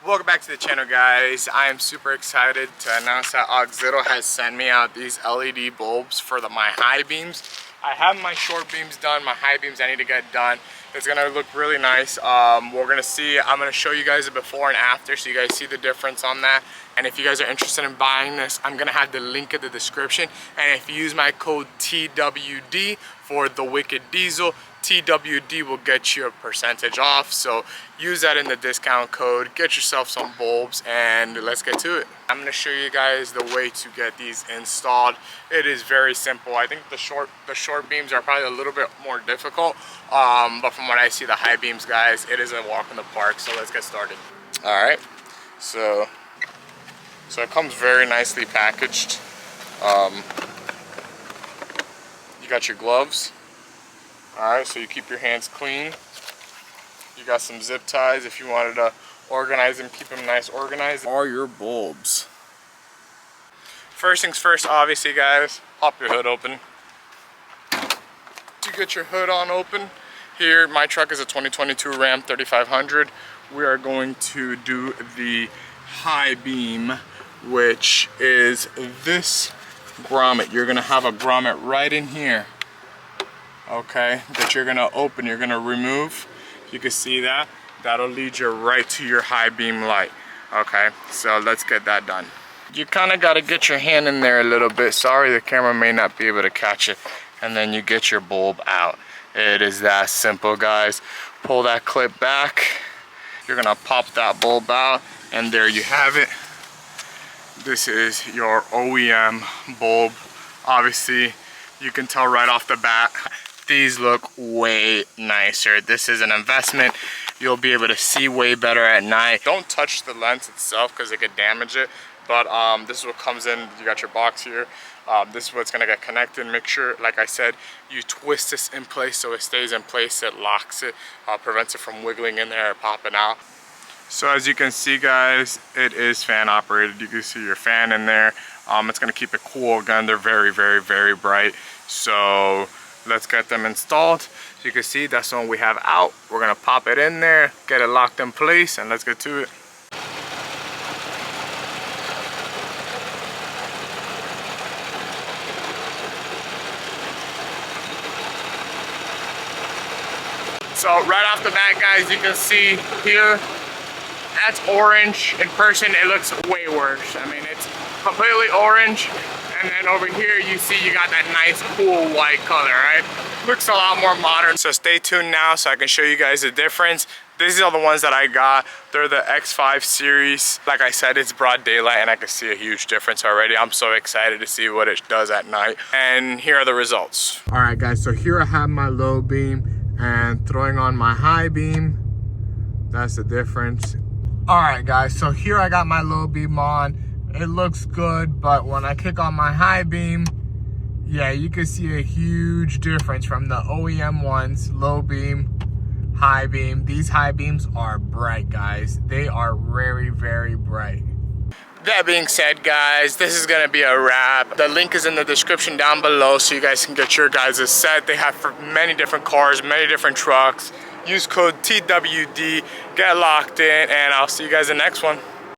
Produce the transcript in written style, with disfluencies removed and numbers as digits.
Welcome back to the channel, guys. I am super excited to announce that AUXITO has sent me out these LED bulbs for my high beams. I have my short beams done, my high beams I need to get done. It's gonna look really nice. We're gonna see, I'm gonna show you guys the before and after so you guys see the difference on that. And if you guys are interested in buying this, I'm gonna have the link in the description. And if you use my code TWD for the Wicked Diesel, TWD will get you a percentage off. So use that in the discount code, get yourself some bulbs, and let's get to it. I'm gonna show you guys the way to get these installed. It is very simple. I think the short beams are probably a little bit more difficult, but from what I see, the high beams, guys, it is a walk in the park. So let's get started. All right, so it comes very nicely packaged. You got your gloves. All right, so you keep your hands clean. You got some zip ties if you wanted to organize them, keep them nice organized. Are your bulbs. First things first, obviously, guys, pop your hood open. To get your hood on open, here, my truck is a 2022 Ram 3500. We are going to do the high beam, which is this grommet. You're gonna have a grommet right in here. Okay, that you're gonna open, you're gonna remove. You can see that. That'll lead you right to your high beam light. Okay, so let's get that done. You kind of got to get your hand in there a little bit. Sorry, the camera may not be able to catch it. And then you get your bulb out. It is that simple, guys. Pull that clip back. You're gonna pop that bulb out, and there you have it. This is your OEM bulb. Obviously, you can tell right off the bat, these look way nicer. This is an investment. You'll be able to see way better at night. Don't touch the lens itself because it could damage it. But this is what comes in. You got your box here. This is what's gonna get connected. Make sure, like I said, you twist this in place so it stays in place. It locks it, prevents it from wiggling in there or popping out. So as you can see, guys, it is fan operated. You can see your fan in there. It's gonna keep it cool. Again, they're very, very, very bright. So let's get them installed. So you can see that's the one we have out. We're gonna pop it in there, get it locked in place, and let's get to it. So right off the bat, guys, you can see here, that's orange. In person, it looks way worse. I mean, it's completely orange. And then over here, you see you got that nice, cool white color, right? Looks a lot more modern. So stay tuned now so I can show you guys the difference. These are the ones that I got. They're the X5 series. Like I said, it's broad daylight and I can see a huge difference already. I'm so excited to see what it does at night. And here are the results. All right, guys, so here I have my low beam and throwing on my high beam. That's the difference. All right, guys, so here I got my low beam on. It looks good, but when I kick on my high beam, yeah, you can see a huge difference from the OEM ones, low beam, high beam. These high beams are bright, guys. They are very, very bright. That being said, guys, this is gonna be a wrap. The link is in the description down below so you guys can get your guys' set. They have for many different cars, many different trucks. Use code TWD, get locked in, and I'll see you guys in the next one.